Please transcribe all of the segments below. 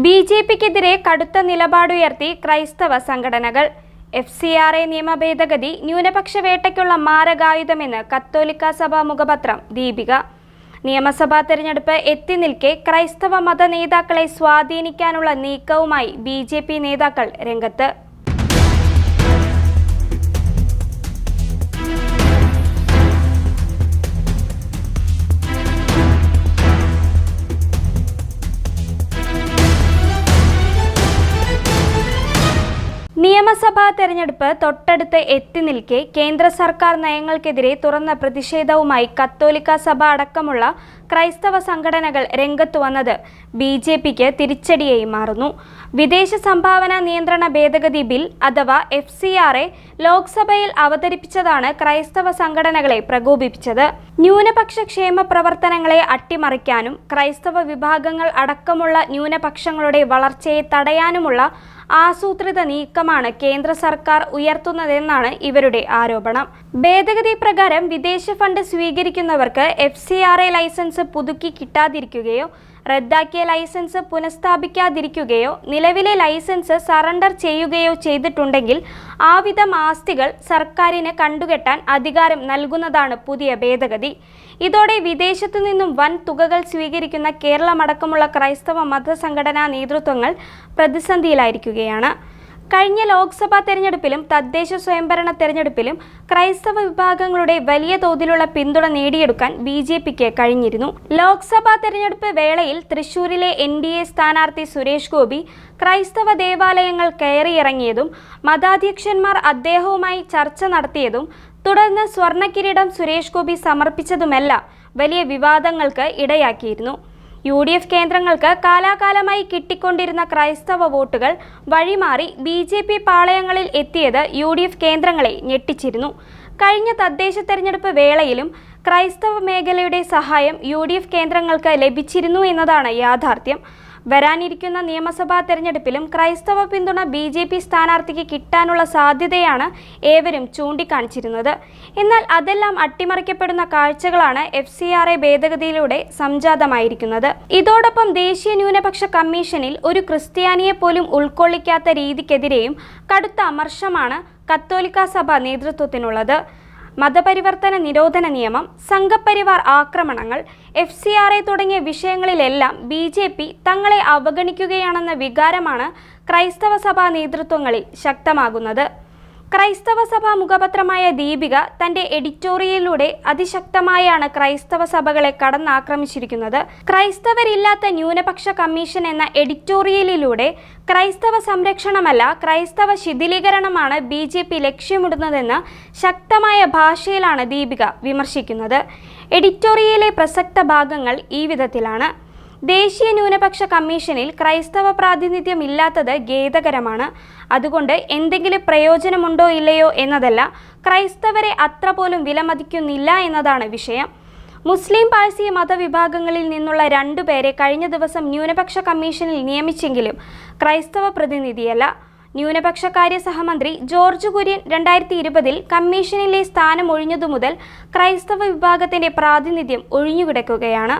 ബി.ജെ.പിക്കെതിരെ കടുത്ത നിലപാടുയർത്തി ക്രൈസ്തവ സംഘടനകൾ. FCRA നിയമ ഭേദഗതി ന്യൂനപക്ഷ വേട്ടയ്ക്കുള്ള മാരകായുധമെന്ന് കത്തോലിക്കാ സഭാ മുഖപത്രം ദീപിക. നിയമസഭാ തെരഞ്ഞെടുപ്പ് എത്തി നിൽക്കെ ക്രൈസ്തവ മത നേതാക്കളെ സ്വാധീനിക്കാനുള്ള നീക്കവുമായി BJP നേതാക്കൾ രംഗത്ത്. നിയമസഭാ തെരഞ്ഞെടുപ്പ് തൊട്ടടുത്ത് എത്തി നിൽക്കെ കേന്ദ്ര സർക്കാർ നയങ്ങൾക്കെതിരെ തുറന്ന പ്രതിഷേധവുമായി കത്തോലിക്കാ സഭ അടക്കമുള്ള ക്രൈസ്തവ സംഘടനകൾ രംഗത്തു വന്നത് BJPക്ക് തിരിച്ചടിയായി മാറുന്നു. വിദേശ സംഭാവന നിയന്ത്രണ ഭേദഗതി ബിൽ അഥവാ FCRA ലോക്സഭയിൽ അവതരിപ്പിച്ചതാണ് ക്രൈസ്തവ സംഘടനകളെ പ്രകോപിപ്പിച്ചത്. ന്യൂനപക്ഷ ക്ഷേമ പ്രവർത്തനങ്ങളെ അട്ടിമറിക്കാനും ക്രൈസ്തവ വിഭാഗങ്ങൾ അടക്കമുള്ള ന്യൂനപക്ഷങ്ങളുടെ വളർച്ചയെ തടയാനുമുള്ള ആസൂത്രിത നീക്കമാണ് കേന്ദ്ര സർക്കാർ ഉയർത്തുന്നതെന്നാണ് ഇവരുടെ ആരോപണം. ഭേദഗതി പ്രകാരം വിദേശ ഫണ്ട് സ്വീകരിക്കുന്നവർക്ക് FCRA ലൈസൻസ് പുതുക്കി കിട്ടാതിരിക്കുകയോ റദ്ദാക്കിയ ലൈസൻസ് പുനഃസ്ഥാപിക്കാതിരിക്കുകയോ നിലവിലെ ലൈസൻസ് സറണ്ടർ ചെയ്യുകയോ ചെയ്തിട്ടുണ്ടെങ്കിൽ ആവിധം ആസ്തികൾ സർക്കാരിന് കണ്ടുകെട്ടാൻ അധികാരം നൽകുന്നതാണ് പുതിയ ഭേദഗതി. ഇതോടെ വിദേശത്തു നിന്നും വൻ തുകകൾ സ്വീകരിക്കുന്ന കേരളമടക്കമുള്ള ക്രൈസ്തവ മതസംഘടനാ നേതൃത്വങ്ങൾ പ്രതിസന്ധിയിലായിരിക്കുകയാണ്. കഴിഞ്ഞ ലോക്സഭാ തെരഞ്ഞെടുപ്പിലും തദ്ദേശ സ്വയംഭരണ തെരഞ്ഞെടുപ്പിലും ക്രൈസ്തവ വിഭാഗങ്ങളുടെ വലിയ തോതിലുള്ള പിന്തുണ നേടിയെടുക്കാൻ BJPക്ക് കഴിഞ്ഞിരുന്നു. ലോക്സഭാ തെരഞ്ഞെടുപ്പ് വേളയിൽ തൃശൂരിലെ NDA സ്ഥാനാർത്ഥി സുരേഷ് ഗോപി ക്രൈസ്തവ ദേവാലയങ്ങൾ കയറിയിറങ്ങിയതും മതാധ്യക്ഷന്മാർ അദ്ദേഹവുമായി ചർച്ച നടത്തിയതും തുടർന്ന് സ്വർണ്ണക്കിരീടം സുരേഷ് ഗോപി സമർപ്പിച്ചതുമെല്ലാം വലിയ വിവാദങ്ങൾക്ക് ഇടയാക്കിയിരുന്നു. UDF കേന്ദ്രങ്ങൾക്ക് കാലാകാലമായി കിട്ടിക്കൊണ്ടിരുന്ന ക്രൈസ്തവ വോട്ടുകൾ വഴിമാറി BJP പാളയങ്ങളിൽ എത്തിയത് UDF കേന്ദ്രങ്ങളെ ഞെട്ടിച്ചിരുന്നു. കഴിഞ്ഞ തദ്ദേശ തെരഞ്ഞെടുപ്പ് വേളയിലും ക്രൈസ്തവ മേഖലയുടെ സഹായം UDF കേന്ദ്രങ്ങൾക്ക് ലഭിച്ചിരുന്നു എന്നതാണ് യാഥാർത്ഥ്യം. വരാനിരിക്കുന്ന നിയമസഭാ തെരഞ്ഞെടുപ്പിലും ക്രൈസ്തവ പിന്തുണ BJP സ്ഥാനാർത്ഥിക്ക് കിട്ടാനുള്ള സാധ്യതയാണ് ഏവരും ചൂണ്ടിക്കാണിച്ചിരുന്നത്. എന്നാൽ അതെല്ലാം അട്ടിമറിക്കപ്പെടുന്ന കാഴ്ചകളാണ് FCRA ഭേദഗതിയിലൂടെ സംജാതമായിരിക്കുന്നത്. ഇതോടൊപ്പം ദേശീയ ന്യൂനപക്ഷ കമ്മീഷനിൽ ഒരു ക്രിസ്ത്യാനിയെ പോലും ഉൾക്കൊള്ളിക്കാത്ത രീതിക്കെതിരെയും കടുത്ത അമർഷമാണ് കത്തോലിക്കാ സഭ നേതൃത്വത്തിനുള്ളത്. മതപരിവർത്തന നിരോധന നിയമം, സംഘപരിവാർ ആക്രമണങ്ങൾ, FCRA തുടങ്ങിയ വിഷയങ്ങളിലെല്ലാം BJP തങ്ങളെ അവഗണിക്കുകയാണെന്ന വികാരമാണ് ക്രൈസ്തവ സഭാ നേതൃത്വങ്ങളിൽ ശക്തമാകുന്നത്. ക്രൈസ്തവ സഭാ മുഖപത്രമായ ദീപിക തന്റെ എഡിറ്റോറിയലിലൂടെ അതിശക്തമായാണ് ക്രൈസ്തവ സഭകളെ കടന്നാക്രമിച്ചിരിക്കുന്നത്. ക്രൈസ്തവരില്ലാത്ത ന്യൂനപക്ഷ കമ്മീഷൻ എന്ന എഡിറ്റോറിയലിലൂടെ ക്രൈസ്തവ സംരക്ഷണമല്ല ക്രൈസ്തവ ശിഥിലീകരണമാണ് BJP ലക്ഷ്യമിടുന്നതെന്ന് ശക്തമായ ഭാഷയിലാണ് ദീപിക വിമർശിക്കുന്നത്. എഡിറ്റോറിയലിലെ പ്രസക്ത ഭാഗങ്ങൾ ഈ വിധത്തിലാണ്: ദേശീയ ന്യൂനപക്ഷ കമ്മീഷനിൽ ക്രൈസ്തവ പ്രാതിനിധ്യം ഇല്ലാത്തത് ഖേദകരമാണ്. അതുകൊണ്ട് എന്തെങ്കിലും പ്രയോജനമുണ്ടോ ഇല്ലയോ എന്നതല്ല, ക്രൈസ്തവരെ അത്ര പോലും വിലമതിക്കുന്നില്ല എന്നതാണ് വിഷയം. മുസ്ലിം പാഴ്സി മതവിഭാഗങ്ങളിൽ നിന്നുള്ള 2 പേരെ കഴിഞ്ഞ ദിവസം ന്യൂനപക്ഷ കമ്മീഷനിൽ നിയമിച്ചെങ്കിലും ക്രൈസ്തവ പ്രതിനിധിയല്ല. ന്യൂനപക്ഷകാര്യ സഹമന്ത്രി ജോർജ് കുര്യൻ 2020 കമ്മീഷനിലെ സ്ഥാനം ഒഴിഞ്ഞതു മുതൽ ക്രൈസ്തവ വിഭാഗത്തിന്റെ പ്രാതിനിധ്യം ഒഴിഞ്ഞുകിടക്കുകയാണ്.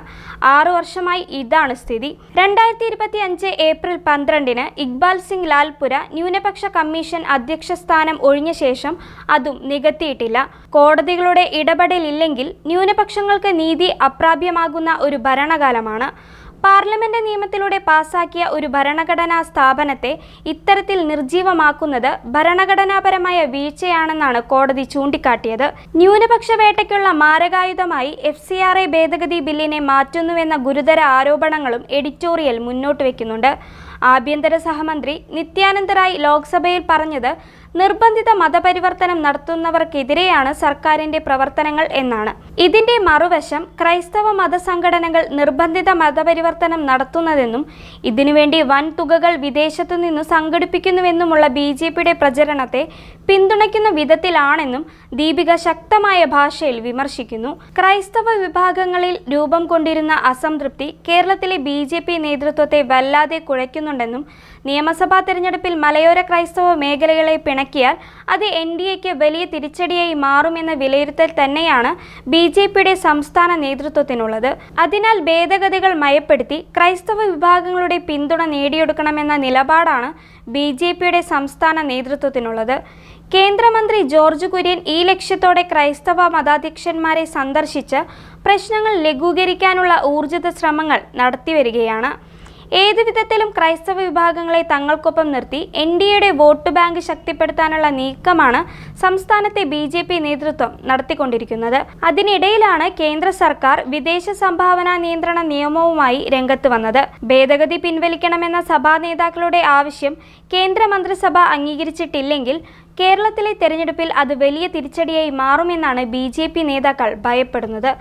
6 വർഷമായി ഇതാണ് സ്ഥിതി. 2025 ഏപ്രിൽ 12 ഇക്ബാൽ സിംഗ് ലാൽപുര ന്യൂനപക്ഷ കമ്മീഷൻ അധ്യക്ഷ സ്ഥാനം ഒഴിഞ്ഞ ശേഷം അതും നികത്തിയിട്ടില്ല. കോടതികളുടെ ഇടപെടലില്ലെങ്കിൽ ന്യൂനപക്ഷങ്ങൾക്ക് നീതി അപ്രാപ്യമാകുന്ന ഒരു ഭരണകാലമാണ്. പാർലമെന്റ് നിയമത്തിലൂടെ പാസാക്കിയ ഒരു ഭരണഘടനാ സ്ഥാപനത്തെ ഇത്തരത്തിൽ നിർജീവമാക്കുന്നത് ഭരണഘടനാപരമായ വീഴ്ചയാണെന്നാണ് കോടതി ചൂണ്ടിക്കാട്ടിയത്. ന്യൂനപക്ഷ വേട്ടയ്ക്കുള്ള മാരകായുധമായി FCRA ഭേദഗതി ബില്ലിനെ മാറ്റുന്നുവെന്ന ഗുരുതര ആരോപണങ്ങളും എഡിറ്റോറിയൽ മുന്നോട്ട് വയ്ക്കുന്നുണ്ട്. ആഭ്യന്തര സഹമന്ത്രി നിത്യാനന്ദ റായ് ലോക്സഭയിൽ പറഞ്ഞത് നിർബന്ധിത മതപരിവർത്തനം നടത്തുന്നവർക്കെതിരെയാണ് സർക്കാരിന്റെ പ്രവർത്തനങ്ങൾ എന്നാണ്. ഇതിന്റെ മറുവശം ക്രൈസ്തവ മതസംഘടനകൾ നിർബന്ധിത മതപരിവർത്തനം നടത്തുന്നതെന്നും ഇതിനുവേണ്ടി വൻ തുകകൾ വിദേശത്തു നിന്നു സംഘടിപ്പിക്കുന്നുവെന്നുമുള്ള BJPയുടെ പ്രചരണത്തെ പിന്തുണയ്ക്കുന്ന വിധത്തിലാണെന്നും ദീപിക ശക്തമായ ഭാഷയിൽ വിമർശിക്കുന്നു. ക്രൈസ്തവ വിഭാഗങ്ങളിൽ രൂപം കൊണ്ടിരുന്ന അസംതൃപ്തി കേരളത്തിലെ BJP നേതൃത്വത്തെ വല്ലാതെ കുഴയ്ക്കുന്നുണ്ടെന്നും നിയമസഭാ തെരഞ്ഞെടുപ്പിൽ മലയോര ക്രൈസ്തവ മേഖലകളെ കണക്കിയാൽ അത് NDAക്ക് വലിയ തിരിച്ചടിയായി മാറുമെന്ന വിലയിരുത്തൽ തന്നെയാണ് BJPയുടെ സംസ്ഥാന നേതൃത്വത്തിനുള്ളത്. അതിനാൽ ഭേദഗതികൾ മയപ്പെടുത്തി ക്രൈസ്തവ വിഭാഗങ്ങളുടെ പിന്തുണ നേടിയെടുക്കണമെന്ന നിലപാടാണ് BJPയുടെ സംസ്ഥാന നേതൃത്വത്തിനുള്ളത്. കേന്ദ്രമന്ത്രി ജോർജ് കുര്യൻ ഈ ലക്ഷ്യത്തോടെ ക്രൈസ്തവ മതാധ്യക്ഷന്മാരെ സന്ദർശിച്ച് പ്രശ്നങ്ങൾ ലഘൂകരിക്കാനുള്ള ഊർജിത ശ്രമങ്ങൾ നടത്തിവരികയാണ്. ഏതു വിധത്തിലും ക്രൈസ്തവ വിഭാഗങ്ങളെ തങ്ങൾക്കൊപ്പം നിർത്തി NDAയുടെ വോട്ട് ബാങ്ക് ശക്തിപ്പെടുത്താനുള്ള നീക്കമാണ് സംസ്ഥാനത്തെ BJP നേതൃത്വം നടത്തിക്കൊണ്ടിരിക്കുന്നത്. അതിനിടയിലാണ് കേന്ദ്ര സർക്കാർ വിദേശ സംഭാവന നിയന്ത്രണ നിയമവുമായി രംഗത്ത് വന്നത്. ഭേദഗതി പിൻവലിക്കണമെന്ന സഭാ നേതാക്കളുടെ ആവശ്യം കേന്ദ്ര മന്ത്രിസഭ അംഗീകരിച്ചിട്ടില്ലെങ്കിൽ കേരളത്തിലെ തെരഞ്ഞെടുപ്പിൽ അത് വലിയ തിരിച്ചടിയായി മാറുമെന്നാണ് BJP നേതാക്കൾ ഭയപ്പെടുന്നത്.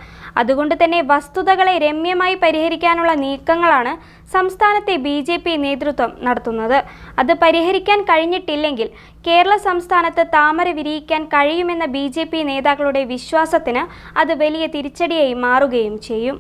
അതുകൊണ്ട് തന്നെ വസ്തുതകളെ രമ്യമായി പരിഹരിക്കാനുള്ള നീക്കങ്ങളാണ് സംസ്ഥാനത്തെ BJP നേതൃത്വം നടത്തുന്നത്. അത് പരിഹരിക്കാൻ കഴിഞ്ഞിട്ടില്ലെങ്കിൽ കേരള സംസ്ഥാനത്ത് താമര വിരിയിക്കാൻ കഴിയുമെന്ന BJP നേതാക്കളുടെ വിശ്വാസത്തിന് അത് വലിയ തിരിച്ചടിയായി മാറുകയും ചെയ്യും.